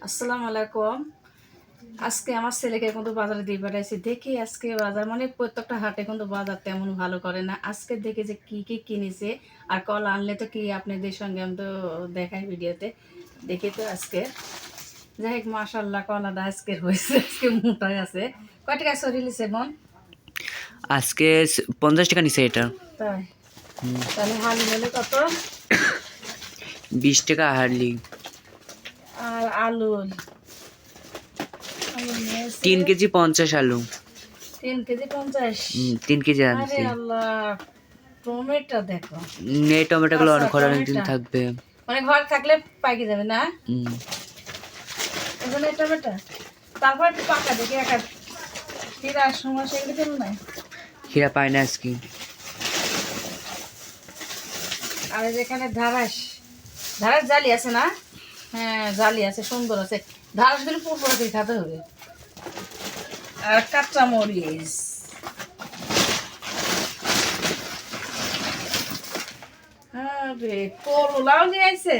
আসসালামু আলাইকুম। আজকে আমার ছেলেকে কিন্তু বাজারে দিয়ে পাঠাইছি। দেখি আজকে বাজার মানে প্রত্যেকটা হাটে কিন্তু বাজার তেমন ভালো করে না। আজকে দেখি যে কি কি কিনেছে। আর কলা আনলে তো কি আপনাদের সঙ্গে আমি তো দেখাই ভিডিওতে। দেখি তো আজকে যাই হোক মাশাল্লাহ কলাটা আজকে হয়েছে, আজকে মোটাই আছে। কয় টাকা সরি লিছে বোন? আজকে 50 টাকা নিছে এটা। তাই তাহলে হালি হলে কত? 20 টাকা হারলি। আর আলু আলু নিয়েছে 3 কেজি 50 আলু। 3 কেজি 50। 3 কেজি আরে আনছি। আল্লাহ, টমেটো দেখো, এই টমেটোগুলো কাঁচা ঘরে অনেকদিন টমেটো থাকবে। মানে ঘর থাকলে পাইকে যাবে না, হুম, এই জন্য এই টমেটো। তারপর একটু পাকা দেখি একা ফিরার সময় সেগুলো কেন নাই। হীরা পায় না আজকে। আর যেখানে ঢাড়াস ঢাড়াস জালি আছে না? হ্যাঁ জালি আছে, সুন্দর আছে। ঢাড়াসগুলো পুরো করে খাতে হবে। আর কাঁচা মরিচ, আরে করলাও নিয়ে আইছে।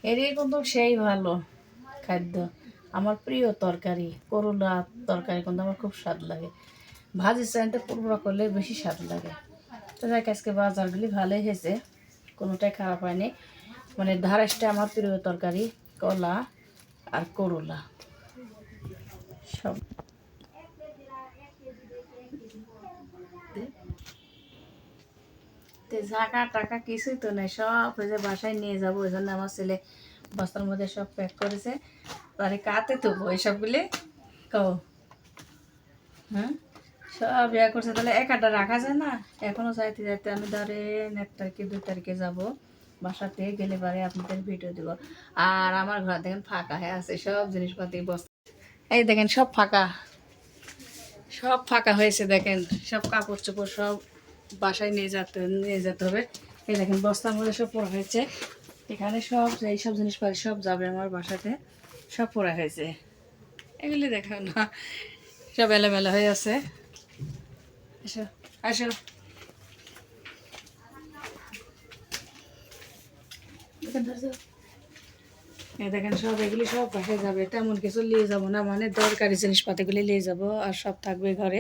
এরই কিন্তু সেই ভালো খাদ্য, আমার প্রিয় তরকারি করলা তরকারি কিন্তু আমার খুব স্বাদ লাগে। ভাজি চাইতে পুরোটা করলে বেশি স্বাদ লাগে। তো যাক আজকে বাজারগুলি ভালোই হয়েছে, কোনোটাই খারাপ হয়নি। মানে ঢাড়াসটা আমার প্রিয় তরকারি, কলা আর করলা সব। ঝাঁকা টাকা কিছুই তো নেই, সব ওই যে বাসায় নিয়ে যাবো, ওই জন্য আমার ছেলে বস্তার মধ্যে সব প্যাক করেছে। তাহলে কাতে তবু এইসবগুলি কও, হ্যাঁ সব ইয়া করছে। তাহলে একাটা রাখা যায় না। এখনও যাইতে যাইতে আমি ধরেন 1 তারিখে 2 তারিখে যাব বাসাতে, গেলে পরে আপনাদের ভিডিও দিব। আর আমার ঘর দেখেন ফাঁকা হয়ে আছে, সব জিনিসপাতি বস্তা এই দেখেন সব ফাঁকা, সব ফাঁকা হয়েছে। দেখেন সব কাপড় চোপড় সব বাসায় নিয়ে যেতে হবে। এই দেখেন বস্তার মধ্যে সব পড়া হয়েছে। এখানে সব এইসব জিনিসপাতি সব যাবে আমার বাসাতে, সব পড়া হয়েছে। এগুলি দেখো না, সব এলোমেলো হয়ে আছে। আসো আসো, এই দেখেন সব এগুলি সব বাসায় যাবে, তেমন কিছু নিয়ে যাবো না, মানে দরকারি জিনিসপাতিগুলি নিয়ে যাবো আর সব থাকবে ঘরে।